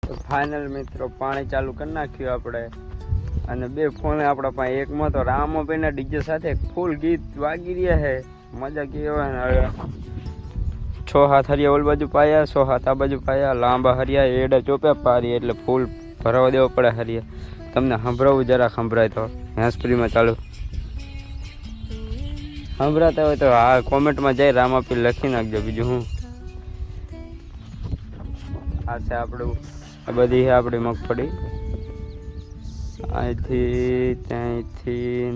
તો ફાઇનલ મિત્રો પાણી ચાલુ કરી નાખ્યું આપણે અને બે ફોન આપણા પાસે એકમાં તો રામોભાઈના ડીજે સાથે ફૂલ ગીત વાગી રહ્યા છે મજા કેવા ને 6 હરિયા ઓલ બાજુ પાયા 6 આ બાજુ પાયા લાંબા હરિયા એડા ચોપે પારી એટલે ફૂલ ભરાવા દેવો પડે હરિયા તમને સંભળાવું જરા સંભળાય તો હેન્સફ્રીમાં ચાલુ સંભળાતા હોય તો હા કોમેન્ટમાં જઈ રામાપીર લખી નાખજો બીજું હું આ છે આપણું આ બધી છે આપણી મગફળી અહીંથી ત્યાંથી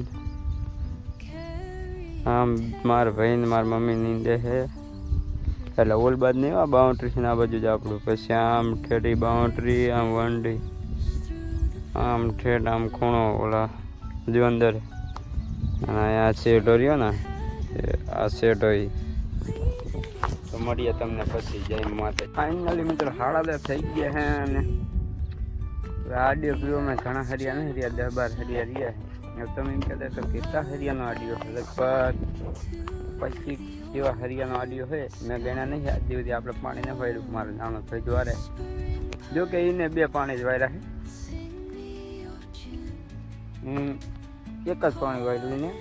આમ મારા ભાઈ ને મારા મમ્મી નીંદે છે એટલે ઓલ બાદ નહીં આ બાઉન્ડ્રી છે ને આ બાજુ જ આપણું પછી આમ ઠેઠી બાઉન્ડ્રી આમ વંડી આમ ઠેઠ આમ ખૂણો ઓલા હજુ અંદર અને અહીંયા શેઠો રહ્યો ને આ શેઠ હોય તો મળીએ તમને પછી જય માતા ફાઇનલી મિત્રો 10:30 થઈ ગયા છે અને આડિયો પીવામાં ઘણા હરિયા નહીં રહ્યા 10-12 હરિયા રહ્યા છે તમે એમ કહેતા તો કેટલા હરિયાનો આડિયો લગભગ 25 જેવા હરિયાનો આડિયો હોય મેં ગણ્યા નહીં આજ સુધી આપણે પાણી ન વાળ્યું મારે નાનો ભાઈ દ્વારે જો કે એને 2 પાણી જ વાળ્યા છે એક જ પાણી વાળ્યું એને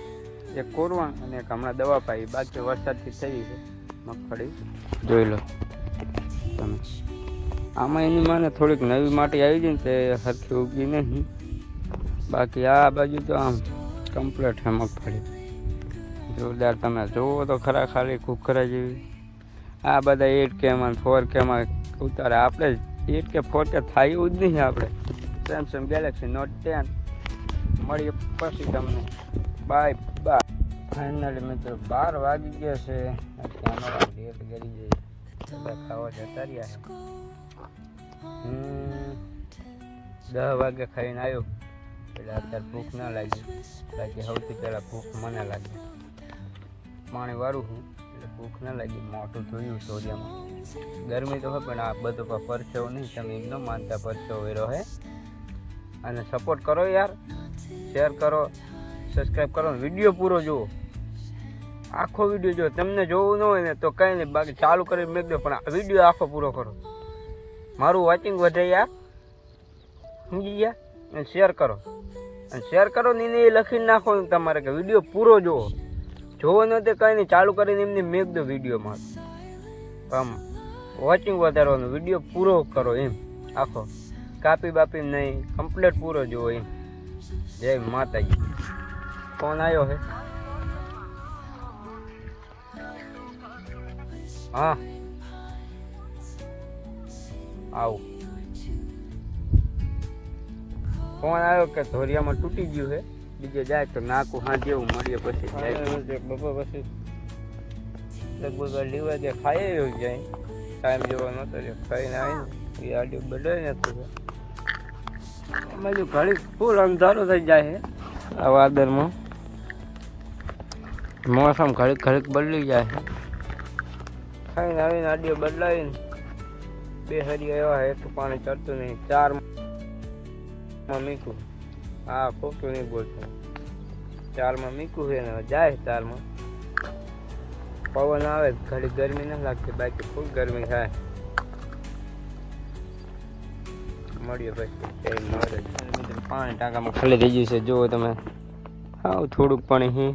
એક કોરવા અને એક હમણાં દવા પાઈ બાકી વરસાદથી થઈ છે મગફળી જોઈ લો તમે આમાં એની માને થોડીક નવી માટી આવી જાય ને તે સરખી ઉગી નહીં બાકી આ બાજુ તો આમ કમ્પ્લીટ છે મગફળી જોરદાર તમે જુઓ તો ખરા ખાલી કુકરા જેવી આ બધા 8K માં 4K માં ઉતારે આપણે 8K 4K થાય એવું જ નહીં આપણે સેમસંગ ગેલેક્સી નોટ 10 મળીએ પછી તમને બાય બાય ફાઇનલી મિત્રો 12 વાગી ગયા છે અત્યારનો ડેટ કરી જઈએ ખાવા જતા રહ્યા છે 10 વાગે ખાઈને આવ્યો એટલે અત્યારે ભૂખ ના લાગી બાકી સૌથી પહેલાં ભૂખ મને લાગી પાણી વાળું છું એટલે ભૂખ ના લાગી મોટું ધોયું સોડિયામાં ગરમી તો હોય પણ આ બધો પર પરસેવો નહીં તમે એમ ન માનતા પરસેવો વેરો હે અને સપોર્ટ કરો યાર શેર કરો સબસ્ક્રાઈબ કરો વિડીયો પૂરો જુઓ આખો વિડીયો જો તમને જોવું ન હોય ને તો કંઈ નહીં બાકી ચાલુ કરી મેક દો પણ આ વિડીયો આખો પૂરો કરો મારું વોચિંગ વધે યાર સમજી ગયા અને શેર કરો ને એને લખીને નાખો ને તમારે કે વિડીયો પૂરો જુઓ જોવો ન તે કંઈ નહીં ચાલુ કરીને એમને મેક દો વિડીયોમાં આમ વોચિંગ વધારવાનું વિડીયો પૂરો કરો એમ આખો કાપી બાપી નહીં કમ્પ્લીટ પૂરો જુઓ એમ જય માતાજી ફોન આવ્યો હે હા આવું ફોન આવ્યો કે ધોરિયામાં તૂટી ગયું છે બીજે જાય તો નાકું હા જેવું મળીએ પછી બપોર પછી લગભગ અઢી વાગે ખાઈ એવું જાય ટાઈમ જેવો નહોતો ખાઈને આવીને એ આડિયો બદલાઈ નતું બાજુ ઘડી ફૂલ અંધારો થઈ જાય છે આ વાદળમાં મોસમ ઘડીક બદલી જાય છે ખાઈને આવીને આડિયો બદલાવીને 2 હરિયા એવા એક પાણી ચડતું નહીં 4 મીકું હા ખોટું નહીં બોલતું 4 મીકું છે ને જાય 4 પવન આવે ઘડી ગરમી ના લાગતી બાકી ખૂબ ગરમી થાય મળીએ પછી પાણી ટાંકામાં ખાલી થઈ ગયું છે જુઓ તમે હા થોડુંક પાણી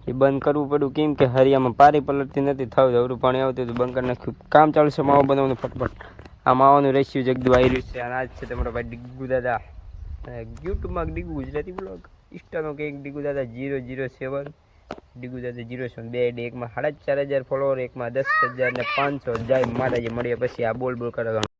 એ બંધ કરવું પડ્યું કેમ કે હરિયામાં પારી પલટતી નથી થયું અવરું પાણી આવતું હતું બંધ કરી નાખ્યું કામ ચાલશે માવો બનાવવાનું ફટફટ આ માવાનું રેસ્યુ જગદું આવી રહ્યું છે અને આજ છે તમારો ભાઈ ડીગુ દાદા યુટ્યુબમાં ડીગુ ગુજરાતી બ્લોગ ઇન્સ્ટામાં કંઈક ડીગુ દાદા 007 ડીગુ દાદા 07 બે આઈડી એકમાં 4500 ફોલોવર એકમાં 10,000 ને 500 જાય માતાજી મળીએ પછી આ બોલ કરવાનું